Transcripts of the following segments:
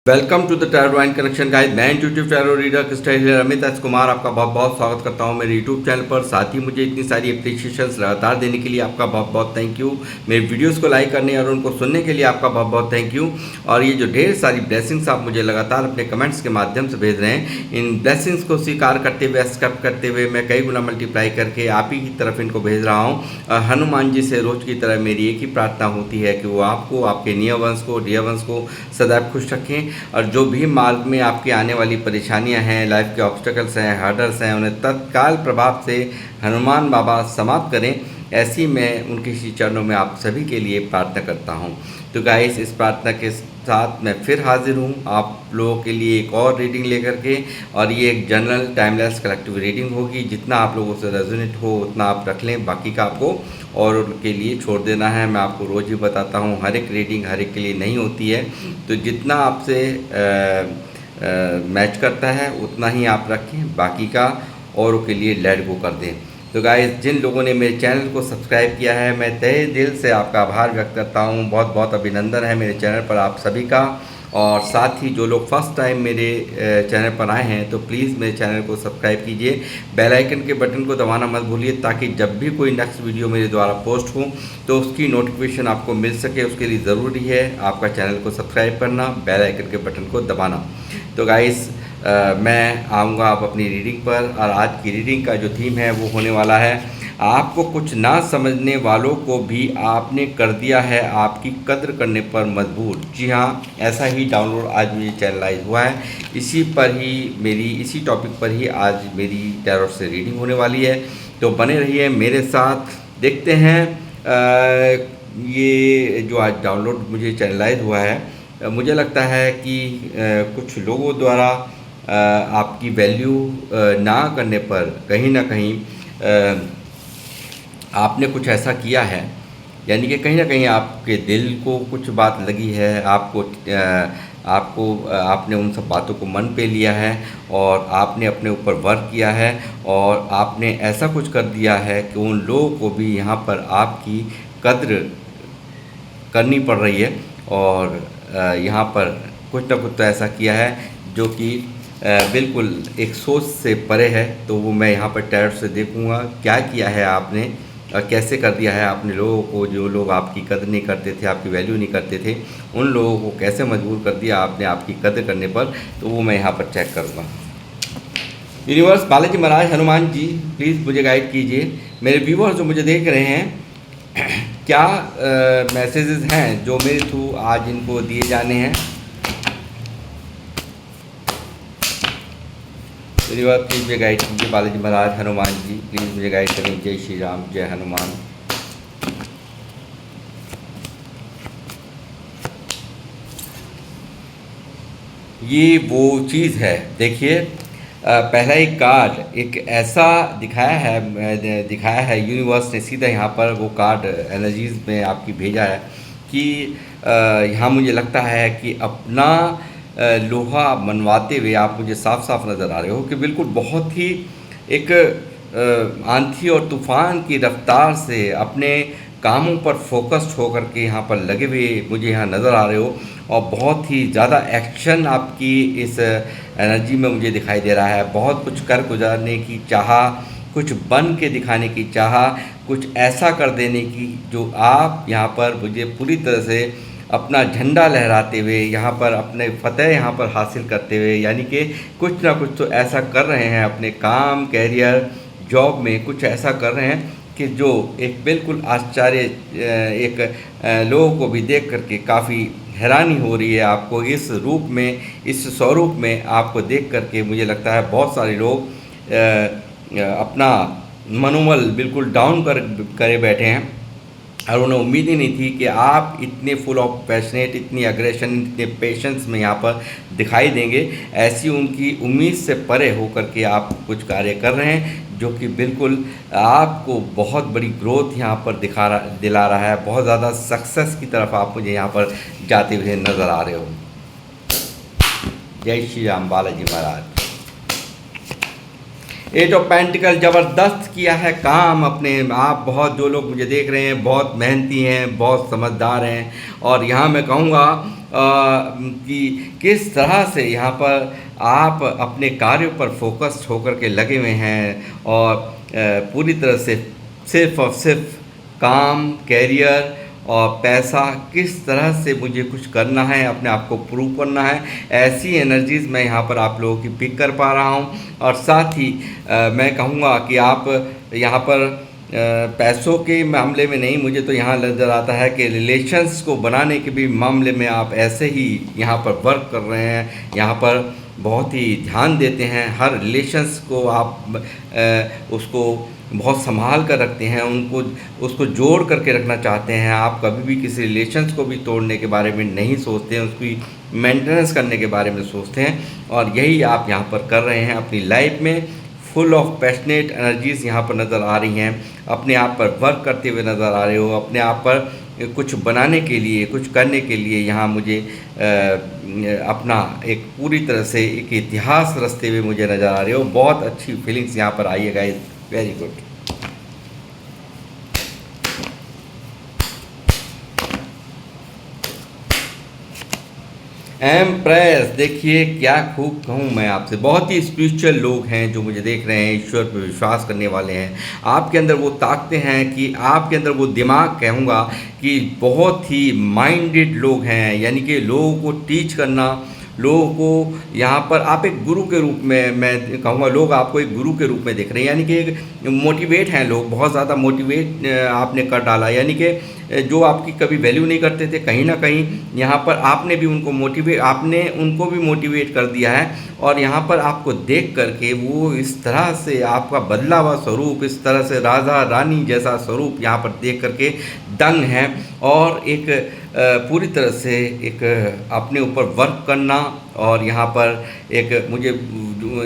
Welcome to the tarot and connection guide. मैं YouTube tarot reader crystal healer Amit S Kumar आपका बहुत बहुत स्वागत करता हूं मेरे यूट्यूब चैनल पर। साथ ही मुझे इतनी सारी अप्रिशिएशंस लगातार देने के लिए आपका बहुत बहुत थैंक यू। मेरे वीडियोस को लाइक करने और उनको सुनने के लिए आपका बहुत बहुत थैंक यू। और ये जो ढेर सारी ब्लेसिंग्स आप मुझे लगातार अपने कमेंट्स के माध्यम से भेज रहे हैं, इन ब्लेसिंग्स को स्वीकार करते हुए, एक्सेप्ट करते हुए मैं कई गुना मल्टीप्लाई करके आप ही की तरफ इनको भेज रहा हूँ। हनुमान जी से रोज़ की तरह मेरी एक ही प्रार्थना होती है कि वो आपको, आपके नियर वंश को, डियर वंश को सदैव खुश रखें और जो भी मार्ग में आपकी आने वाली परेशानियां हैं, लाइफ के ऑब्स्टेकल्स हैं, हर्डल्स हैं, उन्हें तत्काल प्रभाव से हनुमान बाबा समाप्त करें। ऐसी मैं उनके श्री चरणों में आप सभी के लिए प्रार्थना करता हूं। तो गाइस, इस प्रार्थना के साथ मैं फिर हाजिर हूं आप लोगों के लिए एक और रीडिंग लेकर के। और ये एक जनरल टाइमलेस कलेक्टिव रीडिंग होगी। जितना आप लोगों से रेजोनेट हो उतना आप रख लें, बाकी का आपको और उनके लिए छोड़ देना है। मैं आपको रोज़ ही बताता हूँ, हर एक रीडिंग हर एक के लिए नहीं होती है। तो जितना आपसे मैच करता है उतना ही आप रखें, बाकी का औरों के लिए लेट गो कर दें। तो गाइस, जिन लोगों ने मेरे चैनल को सब्सक्राइब किया है, मैं तहे दिल से आपका आभार व्यक्त करता हूं। बहुत बहुत अभिनंदन है मेरे चैनल पर आप सभी का। और साथ ही जो लोग फर्स्ट टाइम मेरे चैनल पर आए हैं तो प्लीज़ मेरे चैनल को सब्सक्राइब कीजिए, बेल आइकन के बटन को दबाना मत भूलिए, ताकि जब भी कोई नेक्स्ट वीडियो मेरे द्वारा पोस्ट हो तो उसकी नोटिफिकेशन आपको मिल सके। उसके लिए ज़रूरी है आपका चैनल को सब्सक्राइब करना, बेल आइकन के बटन को दबाना। तो गाइस, मैं आऊँगा आप अपनी रीडिंग पर। और आज की रीडिंग का जो थीम है वो होने वाला है, आपको कुछ ना समझने वालों को भी आपने कर दिया है आपकी कद्र करने पर मजबूर। जी हाँ, ऐसा ही डाउनलोड आज मुझे चैनलाइज हुआ है। इसी टॉपिक पर ही आज मेरी टैरोट से रीडिंग होने वाली है। तो बने रहिए मेरे साथ। देखते हैं ये जो आज डाउनलोड मुझे चैनलाइज हुआ है, मुझे लगता है कि कुछ लोगों द्वारा आपकी वैल्यू ना करने पर कहीं ना कहीं आपने कुछ ऐसा किया है, यानी कि कहीं ना कहीं आपके दिल को कुछ बात लगी है, आपने उन सब बातों को मन पे लिया है और आपने अपने ऊपर वर्क किया है और आपने ऐसा कुछ कर दिया है कि उन लोगों को भी यहाँ पर आपकी कद्र करनी पड़ रही है। और यहाँ पर कुछ ना कुछ तो ऐसा किया है जो कि बिल्कुल एक सोच से परे है। तो वो मैं यहाँ पर टैरोट से देखूँगा क्या किया है आपने और कैसे कर दिया है आपने लोगों को। जो लोग आपकी कदर नहीं करते थे, आपकी वैल्यू नहीं करते थे, उन लोगों को कैसे मजबूर कर दिया आपने आपकी कदर करने पर। तो वो मैं यहाँ पर चेक करूँगा। यूनिवर्स, बालाजी महाराज, हनुमान जी, प्लीज़ मुझे गाइड कीजिए। मेरे व्यूअर्स जो मुझे देख रहे हैं, क्या मैसेजेस हैं जो मेरे थ्रू आज इनको दिए जाने हैं। यूनिवर्स, प्लीज़ मुझे गाइड कीजिए। बालाजी महाराज, हनुमान जी, प्लीज़ मुझे गाइड करें। जय श्री राम, जय हनुमान। ये वो चीज़ है, देखिए, पहला एक कार्ड एक ऐसा दिखाया है यूनिवर्स ने सीधा यहाँ पर वो कार्ड एनर्जीज में आपकी भेजा है कि यहाँ मुझे लगता है कि अपना लोहा मनवाते हुए आप मुझे साफ साफ नज़र आ रहे हो कि बिल्कुल बहुत ही एक आंधी और तूफान की रफ्तार से अपने कामों पर फोकस्ड होकर के यहाँ पर लगे हुए मुझे यहाँ नज़र आ रहे हो। और बहुत ही ज़्यादा एक्शन आपकी इस एनर्जी में मुझे दिखाई दे रहा है। बहुत कुछ कर गुजारने की चाह, कुछ बन के दिखाने की चाह, कुछ ऐसा कर देने की जो आप यहाँ पर मुझे पूरी तरह से अपना झंडा लहराते हुए यहाँ पर अपने फतेह यहाँ पर हासिल करते हुए, यानी कि कुछ ना कुछ तो ऐसा कर रहे हैं अपने काम, कैरियर, जॉब में कुछ ऐसा कर रहे हैं कि जो एक बिल्कुल आश्चर्य, एक लोगों को भी देख करके काफ़ी हैरानी हो रही है। आपको इस रूप में, इस स्वरूप में आपको देख करके मुझे लगता है बहुत सारे लोग अपना मनोबल बिल्कुल डाउन करे बैठे हैं। और उन्हें उम्मीद ही नहीं थी कि आप इतने फुल ऑफ पैशनेट, इतनी अग्रेशन, इतने पेशेंस में यहाँ पर दिखाई देंगे। ऐसी उनकी उम्मीद से परे होकर के आप कुछ कार्य कर रहे हैं जो कि बिल्कुल आपको बहुत बड़ी ग्रोथ यहाँ पर दिला रहा है। बहुत ज़्यादा सक्सेस की तरफ आप मुझे यहाँ पर जाते हुए नज़र आ रहे हो। जय श्री राम, बालाजी महाराज। एट ऑफ पेंटिकल ज़बरदस्त किया है काम अपने आप। बहुत जो लोग मुझे देख रहे हैं बहुत मेहनती हैं, बहुत समझदार हैं। और यहाँ मैं कहूँगा कि किस तरह से यहाँ पर आप अपने कार्यों पर फोकस्ड होकर के लगे हुए हैं और पूरी तरह से सिर्फ और सिर्फ काम, कैरियर और पैसा, किस तरह से मुझे कुछ करना है, अपने आप को प्रूव करना है, ऐसी एनर्जीज़ मैं यहाँ पर आप लोगों की पिक कर पा रहा हूँ। और साथ ही मैं कहूँगा कि आप यहाँ पर पैसों के मामले में नहीं, मुझे तो यहाँ नज़र आता है कि रिलेशंस को बनाने के भी मामले में आप ऐसे ही यहाँ पर वर्क कर रहे हैं, यहाँ पर बहुत ही ध्यान देते हैं। हर रिलेशंस को आप उसको बहुत संभाल कर रखते हैं, उसको जोड़ करके रखना चाहते हैं। आप कभी भी किसी रिलेशंस को भी तोड़ने के बारे में नहीं सोचते हैं, उसकी मेंटेनेंस करने के बारे में सोचते हैं। और यही आप यहाँ पर कर रहे हैं अपनी लाइफ में। फुल ऑफ पैशनेट एनर्जीज़ यहाँ पर नज़र आ रही हैं, अपने आप पर वर्क करते हुए नज़र आ रहे हो, अपने आप पर कुछ बनाने के लिए, कुछ करने के लिए यहाँ मुझे अपना एक पूरी तरह से एक इतिहास रचते हुए मुझे नज़र आ रहे हो। बहुत अच्छी फीलिंग्स यहाँ पर आई है गाइस, वेरी गुड। एम्प्रेस, देखिए क्या खूब कहूँ मैं आपसे, बहुत ही स्पिरिचुअल लोग हैं जो मुझे देख रहे हैं, ईश्वर पर विश्वास करने वाले हैं। आपके अंदर वो ताकतें हैं कि आपके अंदर वो दिमाग, कहूँगा कि बहुत ही माइंडेड लोग हैं, यानी कि लोगों को टीच करना, लोगों को यहाँ पर आप एक गुरु के रूप में, मैं कहूँगा लोग आपको एक गुरु के रूप में देख रहे हैं, यानी कि एक मोटिवेट हैं लोग, बहुत ज़्यादा मोटिवेट आपने कर डाला। यानी कि जो आपकी कभी वैल्यू नहीं करते थे, कहीं ना कहीं यहाँ पर आपने भी उनको उनको भी मोटिवेट कर दिया है। और यहाँ पर आपको देख करके वो इस तरह से आपका बदला हुआ स्वरूप, इस तरह से राजा रानी जैसा स्वरूप यहाँ पर देख करके दंग है। और एक पूरी तरह से एक अपने ऊपर वर्क करना, और यहाँ पर एक मुझे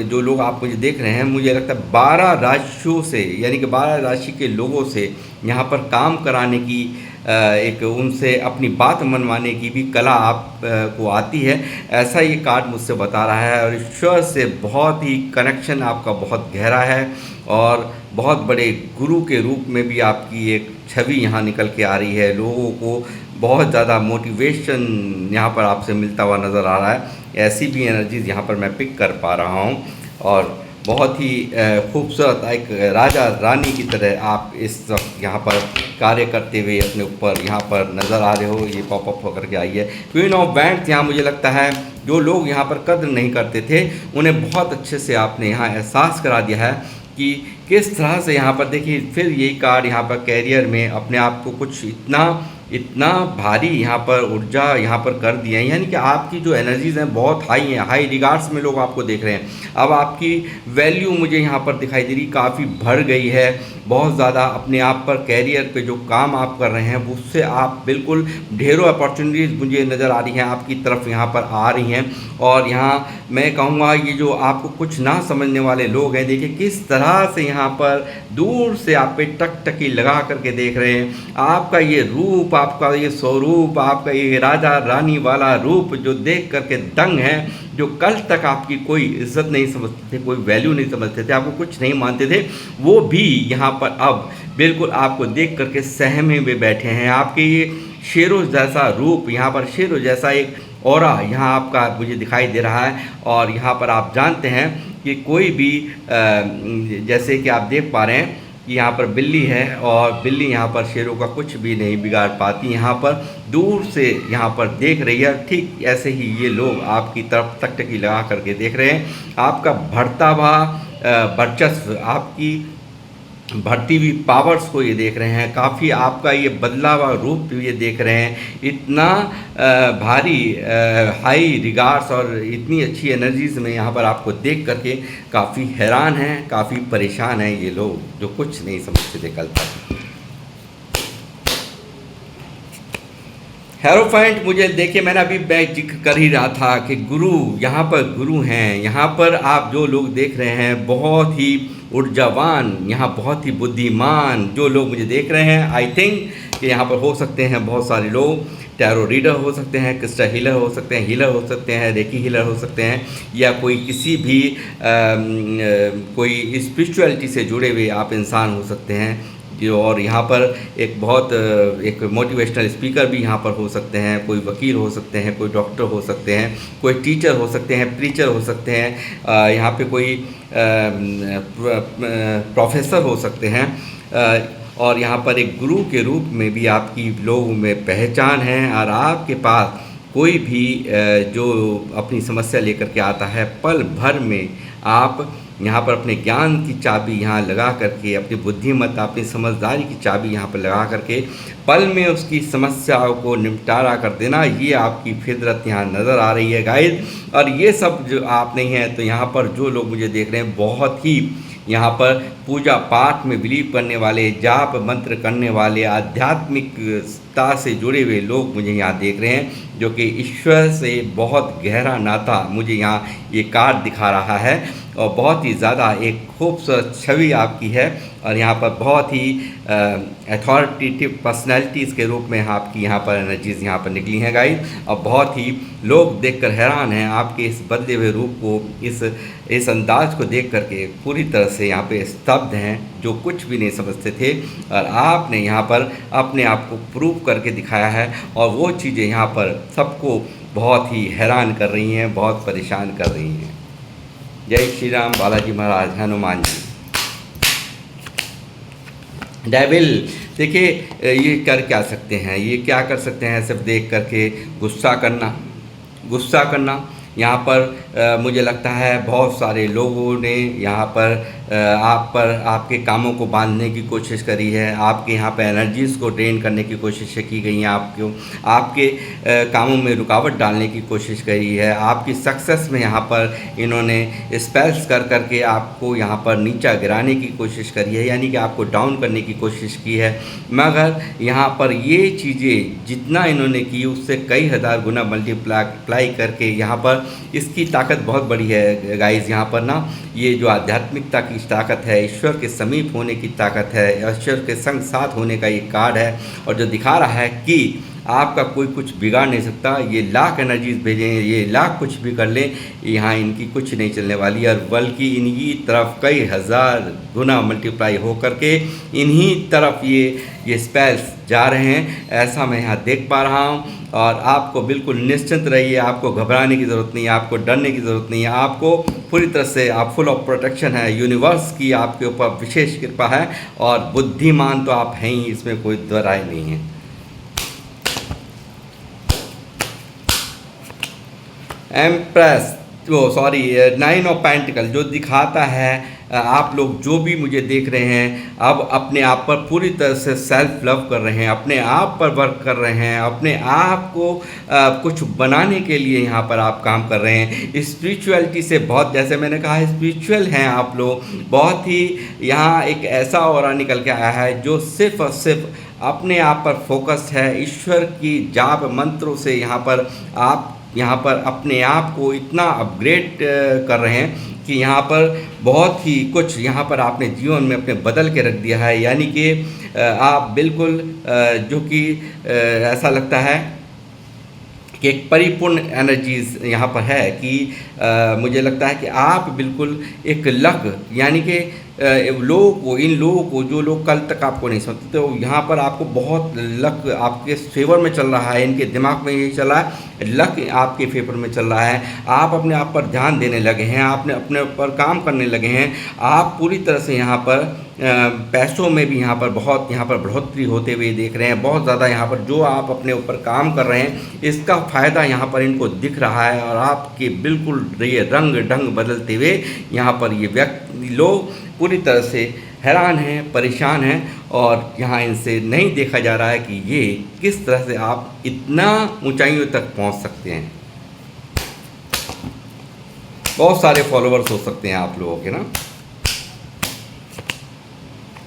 जो लोग आप मुझे देख रहे हैं, मुझे लगता है 12 राशियों से, यानी कि 12 राशि के लोगों से यहाँ पर काम कराने की, एक उनसे अपनी बात मनवाने की भी कला आप को आती है, ऐसा ये कार्ड मुझसे बता रहा है। और ईश्वर से बहुत ही कनेक्शन आपका बहुत गहरा है, और बहुत बड़े गुरु के रूप में भी आपकी एक छवि यहाँ निकल के आ रही है। लोगों को बहुत ज़्यादा मोटिवेशन यहाँ पर आपसे मिलता हुआ नज़र आ रहा है। ऐसी भी एनर्जीज़ यहाँ पर मैं पिक कर पा रहा हूँ, और बहुत ही खूबसूरत एक राजा रानी की तरह आप इस वक्त यहाँ पर कार्य करते हुए अपने ऊपर यहाँ पर नज़र आ रहे हो। ये पॉपअप होकर के आई है। क्वीन ऑफ वैंड्स, यहाँ मुझे लगता है जो लोग यहाँ पर कद्र नहीं करते थे, उन्हें बहुत अच्छे से आपने यहाँ एहसास करा दिया है कि किस तरह से यहाँ पर देखिए, फिर यही कार्ड यहाँ पर कैरियर में अपने आप को कुछ इतना भारी यहाँ पर ऊर्जा यहाँ पर कर दिया है, यानी कि आपकी जो एनर्जीज़ हैं बहुत हाई हैं, हाई रिगार्ड्स में लोग आपको देख रहे हैं। अब आपकी वैल्यू मुझे यहाँ पर दिखाई दे रही, काफ़ी बढ़ गई है बहुत ज़्यादा। अपने आप पर कैरियर पे जो काम आप कर रहे हैं उससे आप बिल्कुल ढेरों अपॉर्चुनिटीज़ मुझे नज़र आ रही हैं आपकी तरफ यहाँ पर आ रही हैं। और यहाँ मैं कहूँगा ये जो आपको कुछ ना समझने वाले लोग हैं, देखिए किस तरह से यहाँ पर दूर से आप पे टकटकी लगा करके देख रहे हैं। आपका ये रूप, आपका ये स्वरूप, आपका ये राजा रानी वाला रूप जो देख करके दंग है, जो कल तक आपकी कोई इज्जत नहीं समझते थे, कोई वैल्यू नहीं समझते थे, आपको कुछ नहीं मानते थे, वो भी यहाँ पर अब बिल्कुल आपको देख करके सहमे हुए बैठे हैं। आपके ये शेरों जैसा रूप, यहाँ पर शेरों जैसा एक ऑरा यहाँ आपका मुझे दिखाई दे रहा है। और यहाँ पर आप जानते हैं कि कोई भी जैसे कि आप देख पा रहे हैं कि यहाँ पर बिल्ली है, और बिल्ली यहाँ पर शेरों का कुछ भी नहीं बिगाड़ पाती, यहाँ पर दूर से यहाँ पर देख रही है। ठीक ऐसे ही ये लोग आपकी तरफ टकटकी लगा करके देख रहे हैं। आपका बढ़ता हुआ वर्चस्व, आपकी बढ़ती हुई पावर्स को ये देख रहे हैं, काफ़ी आपका ये बदला हुआ रूप ये देख रहे हैं। इतना भारी हाई रिगार्ड्स और इतनी अच्छी एनर्जीज़ में यहाँ पर आपको देख करके काफ़ी हैरान हैं, काफ़ी परेशान हैं ये लोग जो कुछ नहीं समझते थे कल तक। हेरोफेंट, मुझे देखिए मैंने अभी मैं जिक्र कर ही रहा था कि गुरु, यहाँ पर गुरु हैं। यहाँ पर आप जो लोग देख रहे हैं बहुत ही ऊर्जावान, यहाँ बहुत ही बुद्धिमान जो लोग मुझे देख रहे हैं, आई थिंक कि यहाँ पर हो सकते हैं बहुत सारे लोग टैरो रीडर हो सकते हैं, क्रिस्टल हीलर हो सकते हैं, हीलर हो सकते हैं, रेकी हीलर हो सकते हैं, या कोई किसी भी कोई स्पिरिचुअलिटी से जुड़े हुए आप इंसान हो सकते हैं जो। और यहाँ पर एक बहुत एक मोटिवेशनल स्पीकर भी यहाँ पर हो सकते हैं, कोई वकील हो सकते हैं, कोई डॉक्टर हो सकते हैं, कोई टीचर हो सकते हैं, प्रीचर हो सकते हैं, यहाँ पे कोई प्रोफेसर हो सकते हैं, और यहाँ पर एक गुरु के रूप में भी आपकी लोगों में पहचान है। और आपके पास कोई भी जो अपनी समस्या लेकर के आता है, पल भर में आप यहाँ पर अपने ज्ञान की चाबी यहाँ लगा करके, अपनी बुद्धिमत्ता, अपनी समझदारी की चाबी यहाँ पर लगा करके पल में उसकी समस्याओं को निपटारा कर देना, ये आपकी फितरत यहाँ नज़र आ रही है गाइस। और ये सब जो आप नहीं हैं, तो यहाँ पर जो लोग मुझे देख रहे हैं, बहुत ही यहाँ पर पूजा पाठ में बिलीव करने वाले, जाप मंत्र करने वाले, आध्यात्मिकता से जुड़े हुए लोग मुझे यहाँ देख रहे हैं, जो कि ईश्वर से बहुत गहरा नाता मुझे यहाँ ये कार्ड दिखा रहा है। और बहुत ही ज़्यादा एक खूबसूरत छवि आपकी है, और यहाँ पर बहुत ही अथॉरिटेटिव पर्सनैलिटीज़ के रूप में आपकी यहाँ पर एनर्जीज़ यहाँ पर निकली हैं गाइस। और बहुत ही लोग देखकर हैरान हैं आपके इस बदले हुए रूप को, इस अंदाज को देख करके पूरी तरह से यहाँ पे स्तब्ध हैं, जो कुछ भी नहीं समझते थे। और आपने यहाँ पर अपने आप को प्रूव करके दिखाया है, और वो चीज़ें यहाँ पर सबको बहुत ही हैरान कर रही हैं, बहुत परेशान कर रही हैं। जय श्री राम, बालाजी महाराज, हनुमान जी। डेविल देखिए, ये कर क्या सकते हैं, ये क्या कर सकते हैं, सिर्फ देख करके गुस्सा करना। यहाँ पर मुझे लगता है बहुत सारे लोगों ने यहाँ पर आपके कामों को बांधने की कोशिश करी है, आपके यहाँ पर एनर्जीज़ को ड्रेन करने की कोशिश की गई है, आपके कामों में रुकावट डालने की कोशिश करी है, आपकी सक्सेस में यहाँ पर इन्होंने स्पेल्स कर करके आपको यहाँ पर नीचा गिराने की कोशिश करी है, यानी कि आपको डाउन करने की कोशिश की है। मगर यहाँ पर ये चीज़ें जितना इन्होंने की, उससे कई हज़ार गुना मल्टीप्लाई करके यहाँ पर इसकी ताकत बहुत बड़ी है गाइस। यहाँ पर ना ये जो आध्यात्मिकता की ताकत है, ईश्वर के समीप होने की ताकत है, ईश्वर के संग साथ होने का ये कार्ड है, और जो दिखा रहा है कि आपका कोई कुछ बिगाड़ नहीं सकता। ये लाख एनर्जीज भेजें, ये लाख कुछ भी कर लें, यहाँ इनकी कुछ नहीं चलने वाली, और बल्कि इन्हीं तरफ कई हज़ार गुना मल्टीप्लाई हो करके इन्हीं तरफ ये स्पेल्स जा रहे हैं, ऐसा मैं यहाँ देख पा रहा हूँ। और आपको बिल्कुल निश्चिंत रहिए, आपको घबराने की ज़रूरत नहीं है, आपको डरने की ज़रूरत नहीं है, आपको पूरी तरह से आप फुल ऑफ प्रोटेक्शन है, यूनिवर्स की आपके ऊपर विशेष कृपा है, और बुद्धिमान तो आप हैं ही, इसमें कोई दो राय नहीं है। एम्प्रेस, सॉरी, 9 ऑफ पेंटिकल जो दिखाता है आप लोग जो भी मुझे देख रहे हैं, अब अपने आप पर पूरी तरह से सेल्फ लव कर रहे हैं, अपने आप पर वर्क कर रहे हैं, अपने आप को कुछ बनाने के लिए यहाँ पर आप काम कर रहे हैं। स्पिरिचुअलिटी से बहुत, जैसे मैंने कहा, स्पिरिचुअल हैं आप लोग, बहुत ही यहाँ एक ऐसा ऑरा निकल के आया है जो सिर्फ और सिर्फ अपने आप पर फोकस है। ईश्वर की जाप मंत्रों से आप यहाँ पर अपने आप को इतना अपग्रेड कर रहे हैं कि यहाँ पर बहुत ही कुछ यहाँ पर आपने जीवन में अपने बदल के रख दिया है। यानी कि आप बिल्कुल जो कि ऐसा लगता है कि एक परिपूर्ण एनर्जीज यहाँ पर है कि मुझे लगता है कि आप बिल्कुल एक लक, यानी कि इन लोगों को जो लोग कल तक आपको नहीं समझते, तो यहाँ पर आपको बहुत लक आपके फेवर में चल रहा है, इनके दिमाग में यही चल रहा है, लक आपके फेवर में चल रहा है। आप अपने आप पर ध्यान देने लगे हैं, आपने अपने ऊपर काम करने लगे हैं, आप पूरी तरह से यहाँ पर पैसों में भी यहाँ पर बहुत बढ़ोतरी होते हुए देख रहे हैं। बहुत ज़्यादा यहाँ पर जो आप अपने ऊपर काम कर रहे हैं, इसका फ़ायदा यहाँ पर इनको दिख रहा है, और आपके बिल्कुल ये रंग ढंग बदलते हुए यहाँ पर ये व्यक्ति लोग पूरी तरह से हैरान हैं, परेशान हैं, और यहाँ इनसे नहीं देखा जा रहा है कि ये किस तरह से आप इतना ऊंचाइयों तक पहुँच सकते हैं। बहुत सारे फॉलोअर्स हो सकते हैं आप लोगों के ना।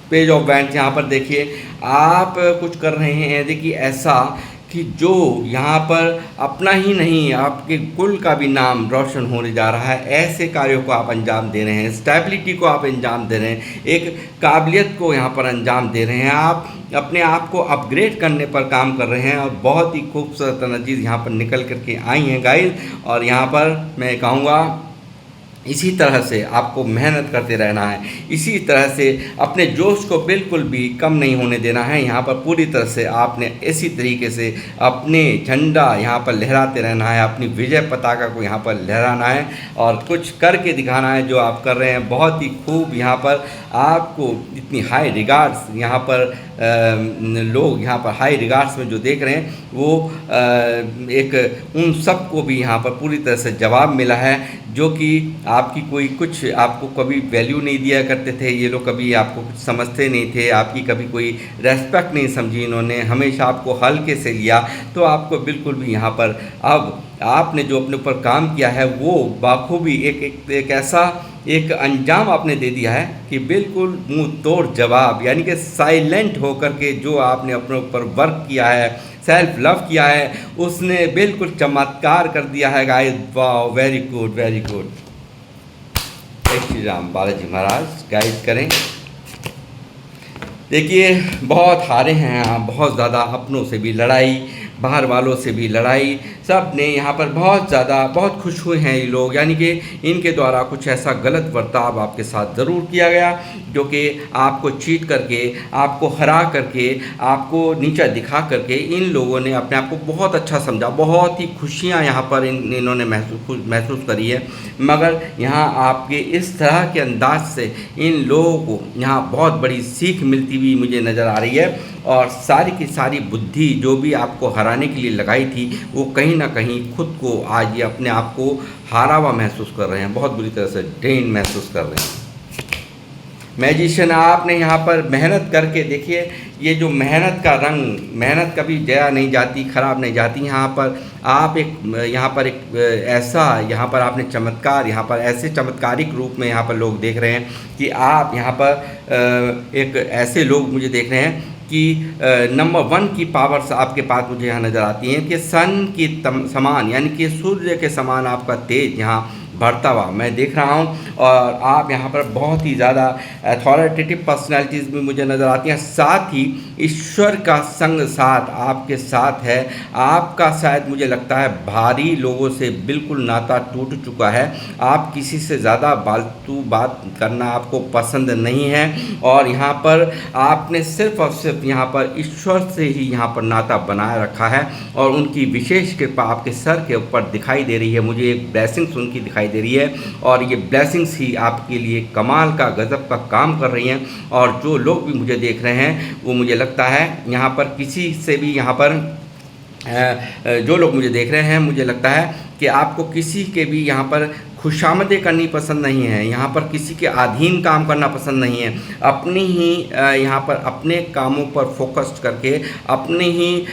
पेज ऑफ वैंड्स यहाँ पर देखिए, आप कुछ कर रहे हैं, देखिए ऐसा कि जो यहाँ पर अपना ही नहीं आपके कुल का भी नाम रोशन होने जा रहा है, ऐसे कार्यों को आप अंजाम दे रहे हैं, स्टेबिलिटी को आप अंजाम दे रहे हैं, एक काबिलियत को यहाँ पर अंजाम दे रहे हैं, आप अपने आप को अपग्रेड करने पर काम कर रहे हैं और बहुत ही खूबसूरत एनर्जीज यहाँ पर निकल करके आई हैं गाइस। और यहाँ पर मैं कहूँगा इसी तरह से आपको मेहनत करते रहना है, इसी तरह से अपने जोश को बिल्कुल भी कम नहीं होने देना है। यहाँ पर पूरी तरह से आपने इसी तरीके से अपने झंडा यहाँ पर लहराते रहना है, अपनी विजय पताका को यहाँ पर लहराना है और कुछ करके दिखाना है जो आप कर रहे हैं। बहुत ही खूब यहाँ पर आपको इतनी हाई रिगार्ड्स यहाँ पर लोग यहाँ पर हाई रिगार्ड्स में जो देख रहे हैं वो एक उन सब को भी यहाँ पर पूरी तरह से जवाब मिला है, जो कि आपकी कोई कुछ आपको कभी वैल्यू नहीं दिया करते थे ये लोग, कभी आपको कुछ समझते नहीं थे, आपकी कभी कोई रेस्पेक्ट नहीं समझी, इन्होंने हमेशा आपको हल्के से लिया। तो आपको बिल्कुल भी यहाँ पर अब आपने जो अपने ऊपर काम किया है वो बाखूबी एक ऐसा एक अंजाम आपने दे दिया है कि बिल्कुल मुंह तोड़ जवाब, यानी कि साइलेंट होकर के जो आपने अपने ऊपर वर्क किया है, सेल्फ लव किया है, उसने बिल्कुल चमत्कार कर दिया है गाइस। वाह, वेरी गुड वेरी गुड। जय श्री राम। बालाजी महाराज गाइड करें। देखिए बहुत हारे हैं आप, बहुत ज़्यादा अपनों से भी लड़ाई, बाहर वालों से भी लड़ाई, सब ने यहाँ पर बहुत ज़्यादा बहुत खुश हुए हैं ये लोग, यानी कि इनके द्वारा कुछ ऐसा गलत बर्ताव आपके साथ ज़रूर किया गया जो कि आपको चीट करके, आपको हरा करके, आपको नीचा दिखा करके इन लोगों ने अपने आप को बहुत अच्छा समझा, बहुत ही खुशियाँ यहाँ पर इन्होंने महसूस करी है। मगर यहाँ आपके इस तरह के अंदाज से इन लोगों को यहाँ बहुत बड़ी सीख मिलती हुई मुझे नज़र आ रही है और सारी की सारी बुद्धि जो भी आपको हराने के लिए लगाई थी वो कहीं ना कहीं खुद को आज ये अपने आप को हारा हुआ महसूस कर रहे हैं, बहुत बुरी तरह से ड्रेन महसूस कर रहे हैं। मैजिशियन आपने यहाँ पर मेहनत करके देखिए, ये जो मेहनत का रंग, मेहनत कभी जया नहीं जाती, ख़राब नहीं जाती। यहाँ पर आप यहाँ पर ऐसा यहाँ पर आपने चमत्कार, यहाँ पर ऐसे चमत्कारिक रूप में यहाँ पर लोग देख रहे हैं कि आप यहाँ पर एक ऐसे लोग मुझे देख रहे हैं कि नंबर 1 की पावर्स आपके पास मुझे यहाँ नज़र आती हैं कि सन की समान, यानी कि सूर्य के समान आपका तेज यहाँ बढ़ता हुआ मैं देख रहा हूँ। और आप यहाँ पर बहुत ही ज़्यादा अथॉरिटेटिव पर्सनालिटीज़ भी मुझे नज़र आती हैं, साथ ही ईश्वर का संग साथ आपके साथ है। आपका शायद मुझे लगता है भारी लोगों से बिल्कुल नाता टूट चुका है, आप किसी से ज़्यादा फालतू बात करना आपको पसंद नहीं है और यहाँ पर आपने सिर्फ और सिर्फ यहाँ पर ईश्वर से ही यहाँ पर नाता बनाए रखा है और उनकी विशेष कृपा आपके सर के ऊपर दिखाई दे रही है। मुझे एक ब्लेसिंग्स उनकी दिखाई दे रही है और ये ब्लेसिंग्स ही आपके लिए कमाल का, गजब का काम कर रही हैं। और जो लोग भी मुझे देख रहे हैं वो मुझे लगता है यहाँ पर किसी से भी यहाँ पर जो लोग मुझे देख रहे हैं मुझे लगता है कि आपको किसी के भी यहाँ पर खुशामदें करनी पसंद नहीं है, यहाँ पर किसी के अधीन काम करना पसंद नहीं है। अपनी ही यहाँ पर अपने कामों पर फोकस करके, अपने ही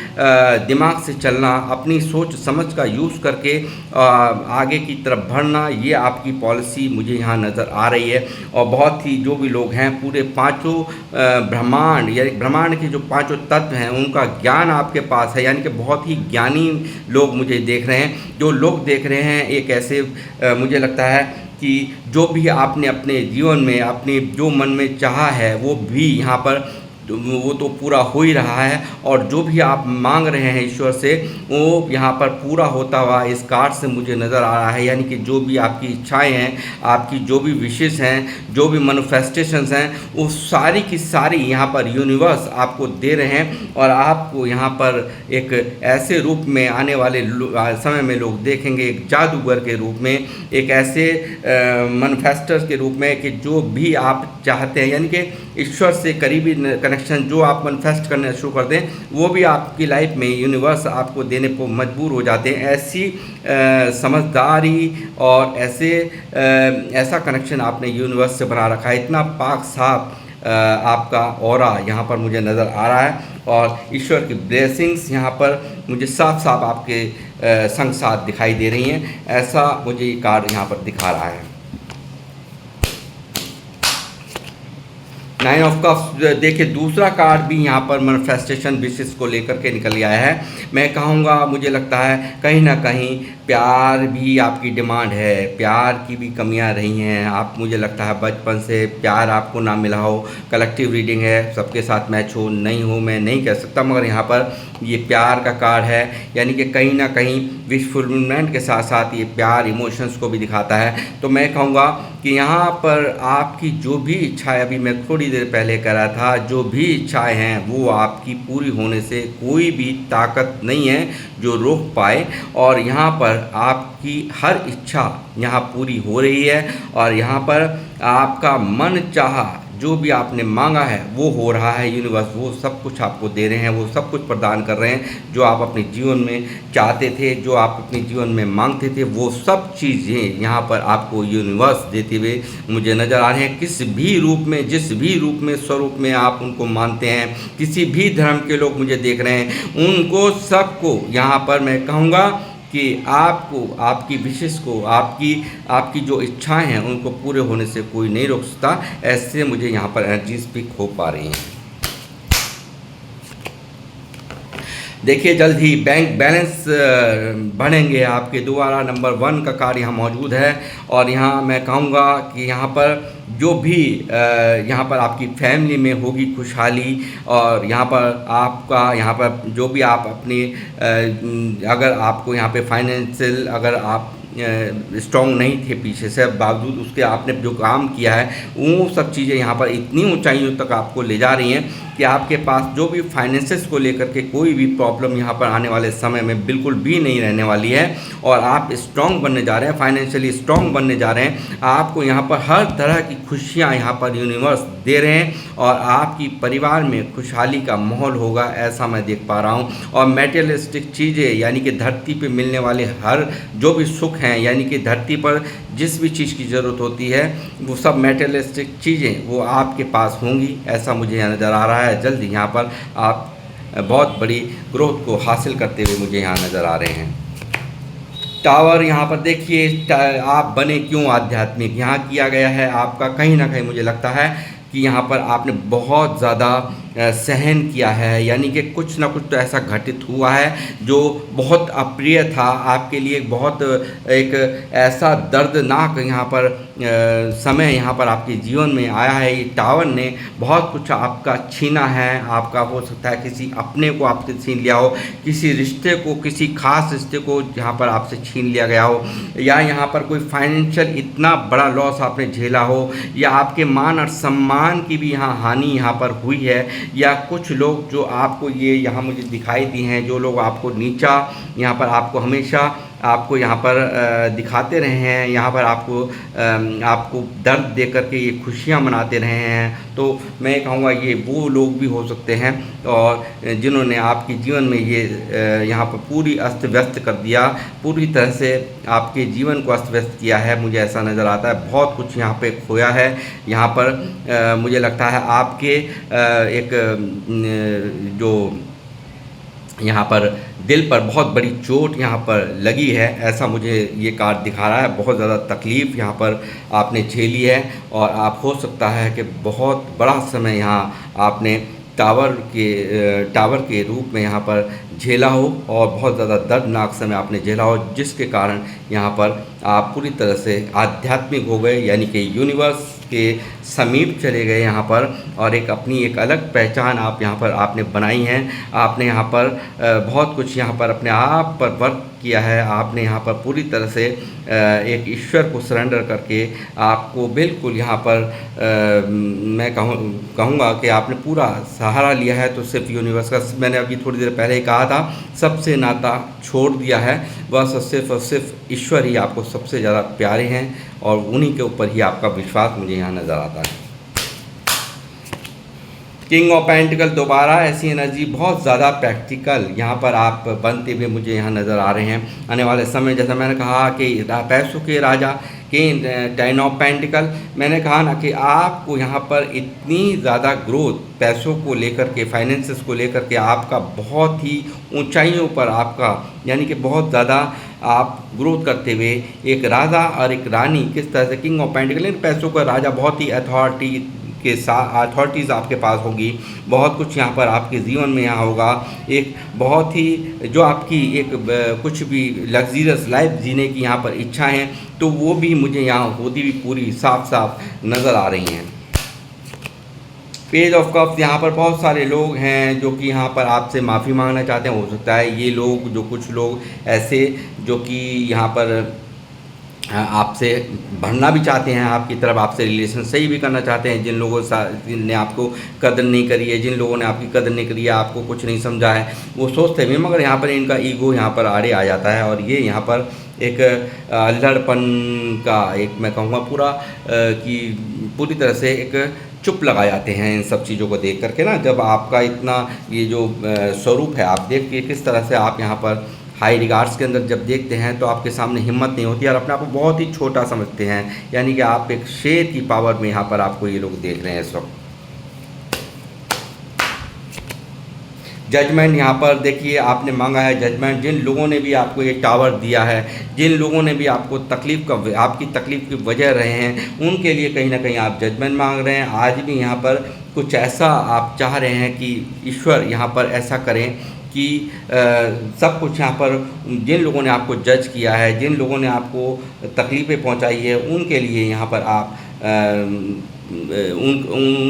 दिमाग से चलना, अपनी सोच समझ का यूज़ करके आगे की तरफ बढ़ना, ये आपकी पॉलिसी मुझे यहाँ नज़र आ रही है। और बहुत ही जो भी लोग हैं पूरे पाँचों ब्रह्मांड या ब्रह्मांड के जो पाँचों तत्व हैं उनका ज्ञान आपके पास है, यानी कि बहुत ही ज्ञानी लोग मुझे देख रहे हैं। जो लोग देख रहे हैं एक ऐसे मुझे लगता है कि जो भी आपने अपने जीवन में अपने जो मन में चाहा है वो भी यहाँ पर वो तो पूरा हो ही रहा है और जो भी आप मांग रहे हैं ईश्वर से वो यहाँ पर पूरा होता हुआ इस कार्ड से मुझे नज़र आ रहा है। यानी कि जो भी आपकी इच्छाएं हैं, आपकी जो भी विशेष हैं, जो भी मैनिफेस्टेशंस हैं, वो सारी की सारी यहाँ पर यूनिवर्स आपको दे रहे हैं और आपको यहाँ पर एक ऐसे रूप में आने वाले समय में लोग देखेंगे, एक जादूगर के रूप में, एक ऐसे मैनिफेस्टर्स के रूप में कि जो भी आप चाहते हैं, यानी कि ईश्वर से करीबी कनेक्शन जो आप मैनिफेस्ट करना शुरू कर दें वो भी आपकी लाइफ में यूनिवर्स आपको देने को मजबूर हो जाते हैं। ऐसी समझदारी और ऐसा कनेक्शन आपने यूनिवर्स से बना रखा है, इतना पाक साफ आपका ऑरा यहाँ पर मुझे नज़र आ रहा है और ईश्वर की ब्लेसिंग्स यहाँ पर मुझे साफ साफ आपके संग साथ दिखाई दे रही हैं। ऐसा मुझे ये कार्ड यहाँ पर दिखा रहा है। नाइन ऑफ कप्स देखिए, दूसरा कार्ड भी यहाँ पर मैनिफेस्टेशन विशेष को लेकर के निकल आया है। मैं कहूँगा मुझे लगता है कहीं ना कहीं प्यार भी आपकी डिमांड है, प्यार की भी कमियाँ रही हैं। आप, मुझे लगता है बचपन से प्यार आपको ना मिला हो। कलेक्टिव रीडिंग है, सबके साथ मैच हो नहीं हो मैं नहीं कह सकता, मगर यहाँ पर ये प्यार का कार्ड है, यानी कि कहीं ना कहीं विश फुलफिलमेंट के साथ साथ ये प्यार इमोशंस को भी दिखाता है। तो मैं कहूँगा कि यहाँ पर आपकी जो भी इच्छाएं, अभी मैं थोड़ी देर पहले कह रहा था, जो भी इच्छाएं हैं वो आपकी पूरी होने से कोई भी ताकत नहीं है जो रोक पाए। और यहाँ पर आपकी हर इच्छा यहाँ पूरी हो रही है, और यहाँ पर आपका मन चाहा जो भी आपने मांगा है वो हो रहा है। यूनिवर्स वो सब कुछ आपको दे रहे हैं, वो सब कुछ प्रदान कर रहे हैं जो आप अपने जीवन में चाहते थे, जो आप अपने जीवन में मांगते थे, वो सब चीज़ें यहाँ पर आपको यूनिवर्स देते हुए मुझे नज़र आ रहे हैं। किस भी रूप में, जिस भी रूप में, स्वरूप में आप उनको मानते हैं, किसी भी धर्म के लोग मुझे देख रहे हैं, उनको सबको यहाँ पर मैं कहूँगा कि आपको, आपकी विशेष को, आपकी जो इच्छाएं हैं उनको पूरे होने से कोई नहीं रोक सकता। ऐसे मुझे यहाँ पर एनर्जीज पिक हो पा रही हैं। देखिए, जल्द ही बैंक बैलेंस बढ़ेंगे आपके। दोबारा नंबर 1 का कार्ड यहाँ मौजूद है, और यहाँ मैं कहूँगा कि यहाँ पर जो भी यहाँ पर आपकी फैमिली में होगी खुशहाली, और यहाँ पर आपका, यहाँ पर जो भी आप अपनी अगर आपको यहाँ पे फाइनेंशियल, अगर आप स्ट्रॉन्ग नहीं थे पीछे से, बावजूद उसके आपने जो काम किया है वो सब चीज़ें यहाँ पर इतनी ऊंचाइयों तक आपको ले जा रही हैं कि आपके पास जो भी फाइनेंसेस को लेकर के कोई भी प्रॉब्लम यहाँ पर आने वाले समय में बिल्कुल भी नहीं रहने वाली है। और आप स्ट्रॉन्ग बनने जा रहे हैं, फाइनेंशियली स्ट्रॉन्ग बनने जा रहे हैं। आपको यहाँ पर हर तरह की खुशियाँ यहाँ पर यूनिवर्स दे रहे हैं, और आपकी परिवार में खुशहाली का माहौल होगा, ऐसा मैं देख पा रहा हूँ। और मेटेरियलिस्टिक चीज़ें, यानी कि धरती पे मिलने वाले हर जो भी सुख हैं, यानी कि धरती पर जिस भी चीज़ की ज़रूरत होती है वो सब मेटेरियलिस्टिक चीज़ें वो आपके पास होंगी, ऐसा मुझे यहाँ नज़र आ रहा है। जल्द यहाँ पर आप बहुत बड़ी ग्रोथ को हासिल करते हुए मुझे यहाँ नज़र आ रहे हैं। टावर, यहाँ पर देखिए आप बने क्यों आध्यात्मिक, यहाँ किया गया है आपका कहीं ना कहीं मुझे लगता है कि यहाँ पर आपने बहुत ज़्यादा सहन किया है, यानी कि कुछ ना कुछ तो ऐसा घटित हुआ है जो बहुत अप्रिय था आपके लिए, बहुत एक ऐसा दर्दनाक यहाँ पर समय यहाँ पर आपके जीवन में आया है। ये टावर ने बहुत कुछ आपका छीना है, आपका हो सकता है किसी अपने को आपसे छीन लिया हो, किसी रिश्ते को, किसी खास रिश्ते को यहाँ पर आपसे छीन लिया गया हो, या यहाँ पर कोई फाइनेंशियल इतना बड़ा लॉस आपने झेला हो, या आपके मान और सम्मान की भी यहाँ हानि यहाँ पर हुई है, या कुछ लोग जो आपको ये यहाँ मुझे दिखाई दी हैं, जो लोग आपको नीचा यहाँ पर आपको हमेशा आपको यहाँ पर दिखाते रहे हैं, यहाँ पर आपको दर्द दे करके ये खुशियाँ मनाते रहे हैं। तो मैं कहूँगा ये वो लोग भी हो सकते हैं और जिन्होंने आपके जीवन में ये यहाँ पर पूरी अस्त व्यस्त कर दिया, पूरी तरह से आपके जीवन को अस्त व्यस्त किया है। मुझे ऐसा नज़र आता है बहुत कुछ यहाँ पे खोया है। यहाँ पर मुझे लगता है आपके एक जो यहाँ पर दिल पर बहुत बड़ी चोट यहाँ पर लगी है, ऐसा मुझे ये कार्ड दिखा रहा है। बहुत ज़्यादा तकलीफ़ यहाँ पर आपने झेली है, और आप हो सकता है कि बहुत बड़ा समय यहाँ आपने टावर के रूप में यहाँ पर झेला हो, और बहुत ज़्यादा दर्दनाक समय आपने झेला हो, जिसके कारण यहाँ पर आप पूरी तरह से आध्यात्मिक हो गए, यानी कि यूनिवर्स के समीप चले गए यहाँ पर, और एक अपनी एक अलग पहचान आप यहाँ पर आपने बनाई है। आपने यहाँ पर बहुत कुछ यहाँ पर अपने आप पर वर्क किया है। आपने यहाँ पर पूरी तरह से एक ईश्वर को सरेंडर करके आपको बिल्कुल यहाँ पर मैं कहूँगा कि आपने पूरा सहारा लिया है। तो सिर्फ यूनिवर्स का, मैंने अभी थोड़ी देर पहले ही कहा था, सबसे नाता छोड़ दिया है। बस सिर्फ और सिर्फ ईश्वर ही आपको सबसे ज़्यादा प्यारे हैं, और उन्हीं के ऊपर ही आपका विश्वास मुझे यहाँ नज़र आता है। किंग ऑफ पेंटिकल, दोबारा ऐसी एनर्जी बहुत ज़्यादा प्रैक्टिकल यहाँ पर आप बनते हुए मुझे यहाँ नज़र आ रहे हैं। आने वाले समय, जैसा मैंने कहा कि पैसों के राजा के 10 ऑफ पेंटिकल, मैंने कहा ना कि आपको यहाँ पर इतनी ज़्यादा ग्रोथ पैसों को लेकर के, फाइनेंसेस को लेकर के आपका बहुत ही ऊंचाइयों पर आपका, यानी कि बहुत ज़्यादा आप ग्रोथ करते हुए एक राजा और एक रानी, किस तरह से किंग ऑफ पेंटिकल पैसों का राजा बहुत ही अथॉरिटी के साथ अथॉरिटीज़ आपके पास होगी, बहुत कुछ यहाँ पर आपके जीवन में यहाँ होगा। एक बहुत ही जो आपकी एक कुछ भी लग्जरियस लाइफ जीने की यहाँ पर इच्छा है, तो वो भी मुझे यहाँ होती हुई पूरी साफ साफ नज़र आ रही हैं। पेज ऑफ कप्स, यहाँ पर बहुत सारे लोग हैं जो कि यहाँ पर आपसे माफ़ी मांगना चाहते हैं। हो सकता है ये लोग, जो कुछ लोग ऐसे जो कि यहाँ पर आपसे बढ़ना भी चाहते हैं आपकी तरफ, आपसे रिलेशन सही भी करना चाहते हैं। जिन लोगों ने आपको कदर नहीं करी है, जिन लोगों ने आपकी कदर नहीं करी है, आपको कुछ नहीं समझा है, वो सोचते हैं, मगर यहाँ पर इनका ईगो यहाँ पर आड़े आ जाता है और ये यहाँ पर एक अल्हड़पन का एक मैं कहूँगा पूरा कि पूरी तरह से एक चुप लगा जाते हैं इन सब चीज़ों को देख करके ना। जब आपका इतना ये जो स्वरूप है, आप देख के किस तरह से आप यहाँ पर हाई रिगार्ड्स के अंदर जब देखते हैं, तो आपके सामने हिम्मत नहीं होती और अपने आप को बहुत ही छोटा समझते हैं, यानी कि आप एक शेर की पावर में यहाँ पर आपको ये लोग देख रहे हैं इस वक्त। जजमेंट, यहाँ पर देखिए आपने मांगा है जजमेंट। जिन लोगों ने भी आपको ये टावर दिया है, जिन लोगों ने भी आपको आपकी तकलीफ़ की वजह रहे हैं, उनके लिए कहीं ना कहीं आप जजमेंट मांग रहे हैं। आज भी यहाँ पर कुछ ऐसा आप चाह रहे हैं कि ईश्वर यहाँ पर ऐसा करें कि सब कुछ यहाँ पर जिन लोगों ने आपको जज किया है, जिन लोगों ने आपको तकलीफ़ें पहुँचाई है, उनके लिए यहाँ पर आप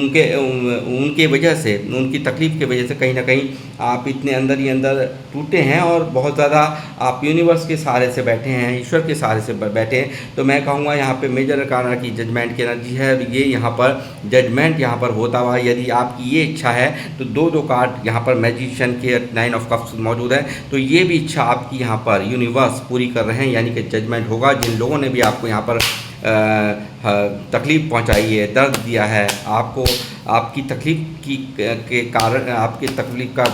उनके वजह से, उनकी तकलीफ़ की वजह से कहीं ना कहीं आप इतने अंदर ही अंदर टूटे हैं और बहुत ज़्यादा आप यूनिवर्स के सहारे से बैठे हैं, ईश्वर के सहारे से बैठे हैं। तो मैं कहूँगा यहाँ पे मेजर अरकाना की जजमेंट की एनर्जी है, ये यहाँ पर जजमेंट यहाँ पर होता हुआ, यदि आपकी ये इच्छा है तो दो कार्ड यहाँ पर मैजिशियन के 9 ऑफ कप्स मौजूद है, तो ये भी इच्छा आपकी यहाँ पर यूनिवर्स पूरी कर रहे हैं, यानी कि जजमेंट होगा। जिन लोगों ने भी आपको यहाँ पर तकलीफ़ पहुंचाई है, दर्द दिया है आपको, आपकी तकलीफ़ के कारण, आपकी तकलीफ़ का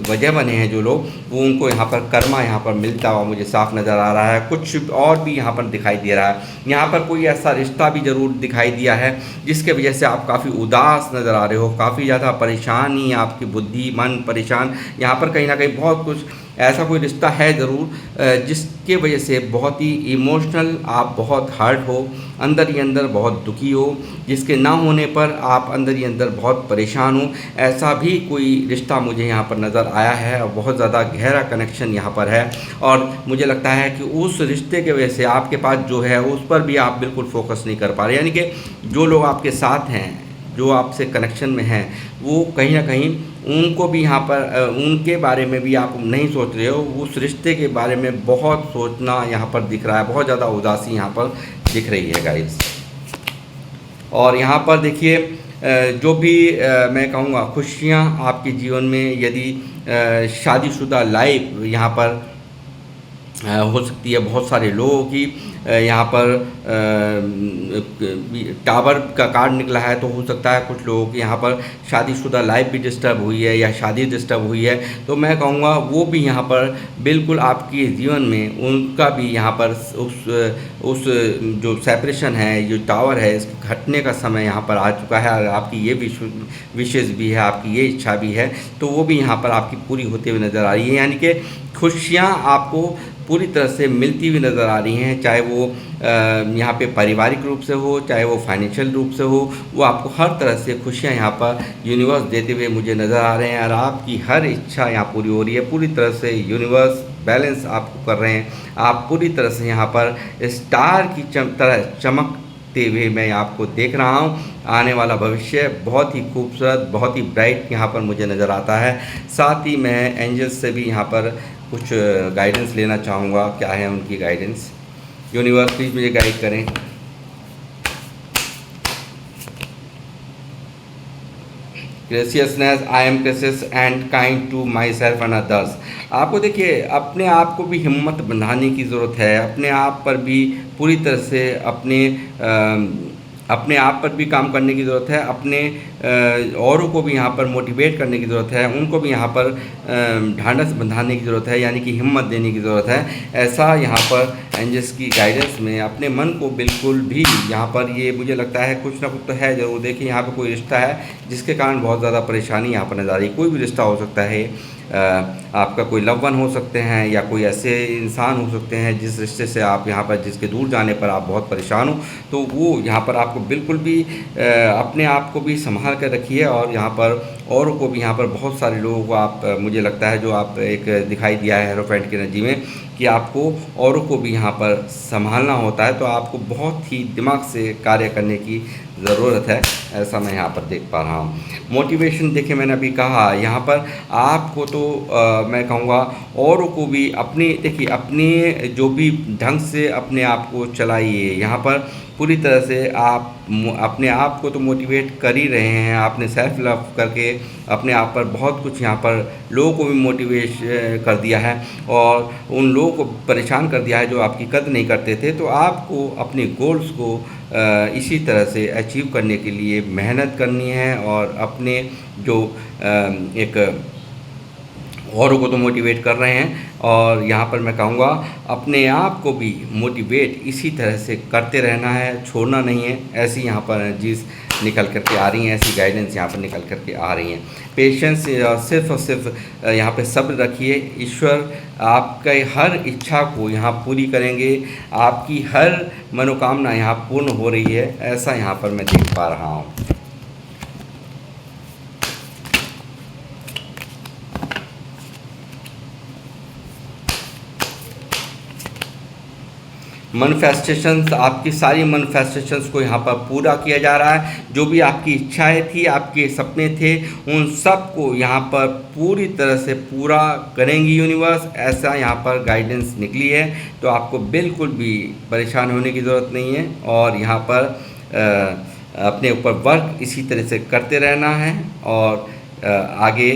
वजह बने हैं जो लोग, वो उनको यहाँ पर कर्मा यहाँ पर मिलता हुआ मुझे साफ नज़र आ रहा है। कुछ और भी यहाँ पर दिखाई दे रहा है, यहाँ पर कोई ऐसा रिश्ता भी ज़रूर दिखाई दिया है जिसके वजह से आप काफ़ी उदास नज़र आ रहे हो, काफ़ी ज़्यादा परेशानी, आपकी बुद्धि मन परेशान। यहाँ पर कहीं ना कहीं बहुत कुछ ऐसा कोई रिश्ता है ज़रूर जिसके वजह से बहुत ही इमोशनल आप बहुत हर्ट हो, अंदर ही अंदर बहुत दुखी हो, जिसके ना होने पर आप अंदर ही अंदर बहुत परेशान हो। ऐसा भी कोई रिश्ता मुझे यहाँ पर नज़र आया है और बहुत ज़्यादा गहरा कनेक्शन यहाँ पर है। और मुझे लगता है कि उस रिश्ते के वजह से आपके पास जो है उस पर भी आप बिल्कुल फोकस नहीं कर पा रहे, यानी कि जो लोग आपके साथ हैं, जो आपसे कनेक्शन में हैं, वो कहीं ना कहीं उनको भी यहाँ पर उनके बारे में भी आप नहीं सोच रहे हो, उस रिश्ते के बारे में बहुत सोचना यहाँ पर दिख रहा है, बहुत ज़्यादा उदासी यहाँ पर दिख रही है गाइस। और यहाँ पर देखिए जो भी मैं कहूँगा खुशियाँ आपके जीवन में, यदि शादीशुदा लाइफ यहाँ पर हो सकती है, बहुत सारे लोगों की यहाँ पर टावर का कार्ड निकला है, तो हो सकता है कुछ लोगों की यहाँ पर शादीशुदा लाइफ भी डिस्टर्ब हुई है या शादी डिस्टर्ब हुई है। तो मैं कहूँगा वो भी यहाँ पर बिल्कुल आपके जीवन में उनका भी यहाँ पर उस जो सेपरेशन है, जो टावर है, इसके हटने का समय यहाँ पर आ चुका है। और आपकी ये विशेष भी है, आपकी ये इच्छा भी है, तो वो भी यहाँ पर आपकी पूरी होते हुए नज़र आ रही है, यानी कि खुशियाँ आपको पूरी तरह से मिलती हुई नज़र आ रही हैं। चाहे वो यहाँ पे पारिवारिक रूप से हो, चाहे वो फाइनेंशियल रूप से हो, वो आपको हर तरह से खुशियाँ यहाँ पर यूनिवर्स देते हुए मुझे नज़र आ रहे हैं। और आपकी हर इच्छा यहाँ पूरी हो रही है, पूरी तरह से यूनिवर्स बैलेंस आपको कर रहे हैं। आप पूरी तरह से यहाँ पर स्टार की तरह चमकते हुए मैं आपको देख रहा हूँ। आने वाला भविष्य बहुत ही खूबसूरत, बहुत ही ब्राइट यहाँ पर मुझे नज़र आता है। साथ ही मैं एंजल्स से भी यहाँ पर कुछ गाइडेंस लेना चाहूँगा, क्या है उनकी गाइडेंस। यूनिवर्स प्लीज़ मुझे गाइड करें। Graciousness, I am gracious and kind to myself and others. आपको देखिए अपने आप को भी हिम्मत बनाने की ज़रूरत है, अपने आप पर भी पूरी तरह से अपने आप पर भी काम करने की ज़रूरत है, अपने औरों को भी यहाँ पर मोटिवेट करने की ज़रूरत है, उनको भी यहाँ पर ढांढस बंधाने की ज़रूरत है, यानी कि हिम्मत देने की ज़रूरत है। ऐसा यहाँ पर एंजल्स की गाइडेंस में अपने मन को बिल्कुल भी यहाँ पर, ये मुझे लगता है कुछ ना कुछ तो है ज़रूर। देखिए यहाँ पर कोई रिश्ता है जिसके कारण बहुत ज़्यादा परेशानी यहाँ पर नज़र आ रही है, कोई भी रिश्ता हो सकता है। आपका कोई लव वन हो सकते हैं या कोई ऐसे इंसान हो सकते हैं जिस रिश्ते से आप यहाँ पर जिसके दूर जाने पर आप बहुत परेशान हो, तो वो यहाँ पर आपको बिल्कुल भी अपने आप को भी संभाल कर रखिए। और यहाँ पर औरों को भी, यहाँ पर बहुत सारे लोगों को आप मुझे लगता है जो आप एक दिखाई दिया है हेरोफेंट की एनर्जी में कि आपको औरों को भी यहाँ पर संभालना होता है, तो आपको बहुत ही दिमाग से कार्य करने की ज़रूरत है, ऐसा मैं यहाँ पर देख पा रहा हूँ। मोटिवेशन देखिए, मैंने अभी कहा यहाँ पर आपको तो मैं कहूँगा औरों को भी देखिए अपने जो भी ढंग से अपने आप को चलाइए। यहाँ पर पूरी तरह से आप अपने आप को तो मोटिवेट कर ही रहे हैं, आपने सेल्फ लव करके अपने आप पर बहुत कुछ यहाँ पर लोगों को भी मोटिवेट कर दिया है और उन लोगों को परेशान कर दिया है जो आपकी कदर नहीं करते थे। तो आपको अपने गोल्स को इसी तरह से अचीव करने के लिए मेहनत करनी है और अपने जो एक औरों को तो मोटिवेट कर रहे हैं और यहाँ पर मैं कहूँगा अपने आप को भी मोटिवेट इसी तरह से करते रहना है, छोड़ना नहीं है। ऐसी यहाँ पर एनर्जीज निकल करके आ रही हैं, ऐसी गाइडेंस यहाँ पर निकल करके आ रही हैं। पेशेंस सिर्फ और सिर्फ यहाँ पे सब्र रखिए, ईश्वर आपके हर इच्छा को यहाँ पूरी करेंगे, आपकी हर मनोकामना यहाँ पूर्ण हो रही है, ऐसा यहाँ पर मैं देख पा रहा हूँ। मैनिफेस्टेशंस, आपकी सारी मैनिफेस्टेशंस को यहाँ पर पूरा किया जा रहा है। जो भी आपकी इच्छाएं थी, आपके सपने थे, उन सब को यहाँ पर पूरी तरह से पूरा करेंगी यूनिवर्स, ऐसा यहाँ पर गाइडेंस निकली है। तो आपको बिल्कुल भी परेशान होने की ज़रूरत नहीं है और यहाँ पर अपने ऊपर वर्क इसी तरह से करते रहना है और आगे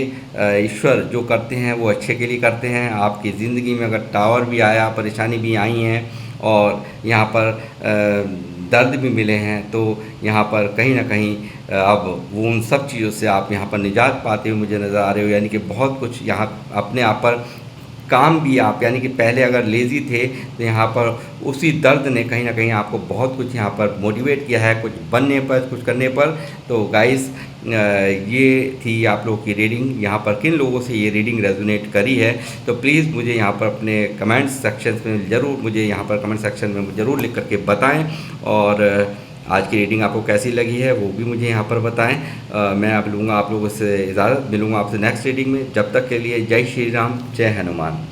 ईश्वर जो करते हैं वो अच्छे के लिए करते हैं। आपकी ज़िंदगी में अगर टावर भी आया, परेशानी भी आई हैं और यहाँ पर दर्द भी मिले हैं, तो यहाँ पर कहीं ना कहीं अब वो उन सब चीज़ों से आप यहाँ पर निजात पाते हुए मुझे नज़र आ रहे हो। यानी कि बहुत कुछ यहाँ अपने आप पर काम भी आप, यानी कि पहले अगर लेज़ी थे तो यहाँ पर उसी दर्द ने कहीं ना कहीं आपको बहुत कुछ यहाँ पर मोटिवेट किया है, कुछ बनने पर, कुछ करने पर। तो गाइस, ये थी आप लोगों की रीडिंग। यहाँ पर किन लोगों से ये रीडिंग रेजोनेट करी है तो प्लीज़ मुझे यहाँ पर अपने कमेंट सेक्शन में ज़रूर, मुझे यहाँ पर कमेंट सेक्शन में ज़रूर लिख करके बताएं। और आज की रीडिंग आपको कैसी लगी है वो भी मुझे यहाँ पर बताएं। मैं आप लोगों से इजाज़त, मिलूँगा आपसे नेक्स्ट रीडिंग में। जब तक के लिए जय श्री राम, जय हनुमान।